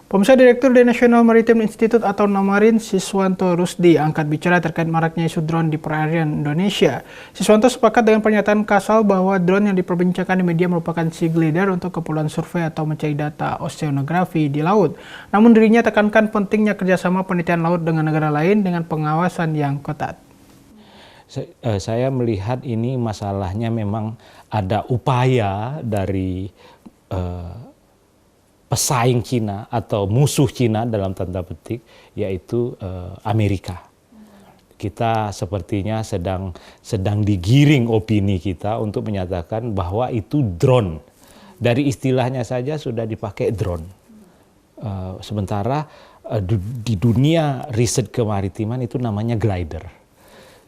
Pemirsa, Direktur The National Maritime Institute atau Namarin, Siswanto Rusdi, angkat bicara terkait maraknya isu drone di perairan Indonesia. Siswanto sepakat dengan pernyataan Kasal bahwa drone yang diperbincangkan di media merupakan sea glider untuk keperluan survei atau mencari data oceanografi di laut. Namun dirinya tekankan pentingnya kerjasama penelitian laut dengan negara lain dengan pengawasan yang ketat. Saya melihat ini masalahnya memang ada upaya dari pesaing Cina atau musuh Cina dalam tanda petik, yaitu Amerika. Kita sepertinya sedang digiring opini kita untuk menyatakan bahwa itu drone. Dari istilahnya saja sudah dipakai drone. Sementara di dunia riset kemaritiman itu namanya glider.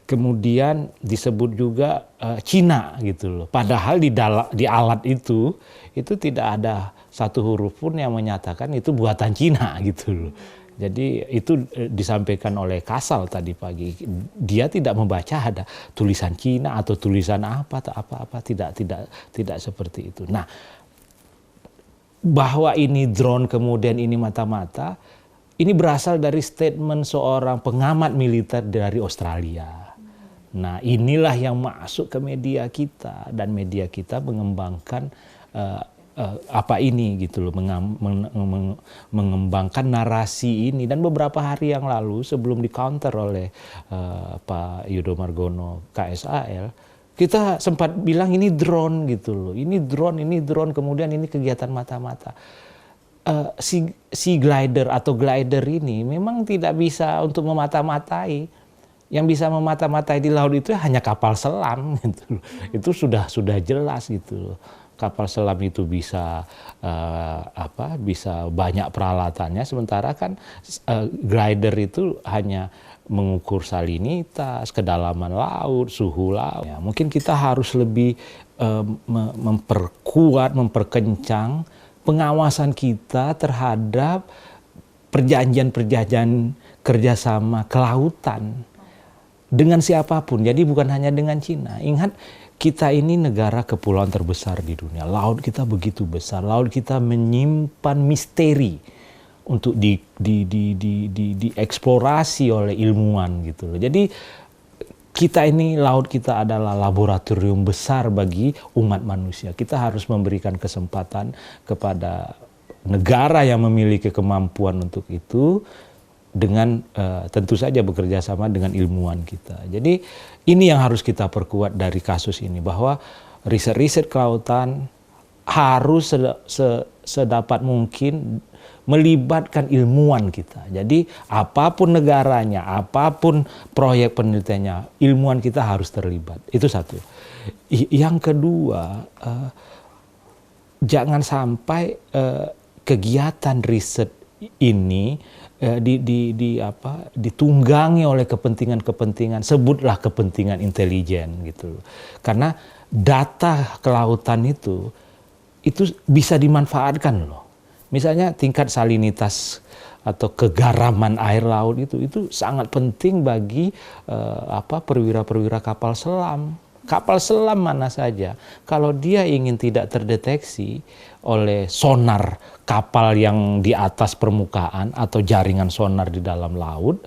Kemudian disebut juga Cina gitu loh. Padahal di alat itu tidak ada satu huruf pun yang menyatakan itu buatan Cina gitu loh. Jadi itu disampaikan oleh Kasal tadi pagi. Dia tidak membaca ada tulisan Cina atau tulisan apa tidak seperti itu. Nah, bahwa ini drone kemudian ini mata-mata, ini berasal dari statement seorang pengamat militer dari Australia. Nah, inilah yang masuk ke media kita, dan media kita mengembangkan apa ini gitu loh, mengembangkan narasi ini. Dan beberapa hari yang lalu sebelum di-counter oleh Pak Yudo Margono KSAL, kita sempat bilang ini drone gitu loh, ini drone, kemudian ini kegiatan mata-mata. Sea glider atau glider ini memang tidak bisa untuk memata-matai. Yang bisa memata-matai di laut itu hanya kapal selam gitu. Itu sudah jelas gitu. Kapal selam itu bisa bisa banyak peralatannya, sementara kan glider itu hanya mengukur salinitas, kedalaman laut, suhu laut. Ya, mungkin kita harus lebih memperkencang pengawasan kita terhadap perjanjian kerjasama kelautan dengan siapapun. Jadi bukan hanya dengan Cina. Ingat, kita ini negara kepulauan terbesar di dunia. Laut kita begitu besar. Laut kita menyimpan misteri untuk dieksplorasi oleh ilmuwan gitu loh. Jadi kita ini, laut kita adalah laboratorium besar bagi umat manusia. Kita harus memberikan kesempatan kepada negara yang memiliki kemampuan untuk itu, dengan tentu saja bekerja sama dengan ilmuwan kita. Jadi ini yang harus kita perkuat dari kasus ini, bahwa riset-riset kelautan harus sedapat mungkin melibatkan ilmuwan kita. Jadi apapun negaranya, apapun proyek penelitiannya, ilmuwan kita harus terlibat. Itu satu. Yang kedua, jangan sampai kegiatan riset ini ditunggangi oleh kepentingan, sebutlah kepentingan intelijen gitu. Karena data kelautan itu bisa dimanfaatkan loh. Misalnya tingkat salinitas atau kegaraman air laut itu sangat penting bagi perwira-perwira kapal selam. Kapal selam mana saja, kalau dia ingin tidak terdeteksi oleh sonar kapal yang di atas permukaan atau jaringan sonar di dalam laut,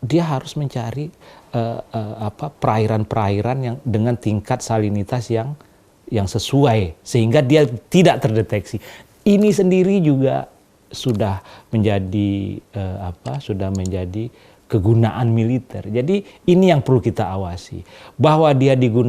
dia harus mencari perairan-perairan yang dengan tingkat salinitas yang sesuai, sehingga dia tidak terdeteksi. Ini sendiri juga sudah menjadi kegunaan militer. Jadi ini yang perlu kita awasi, bahwa dia digunakan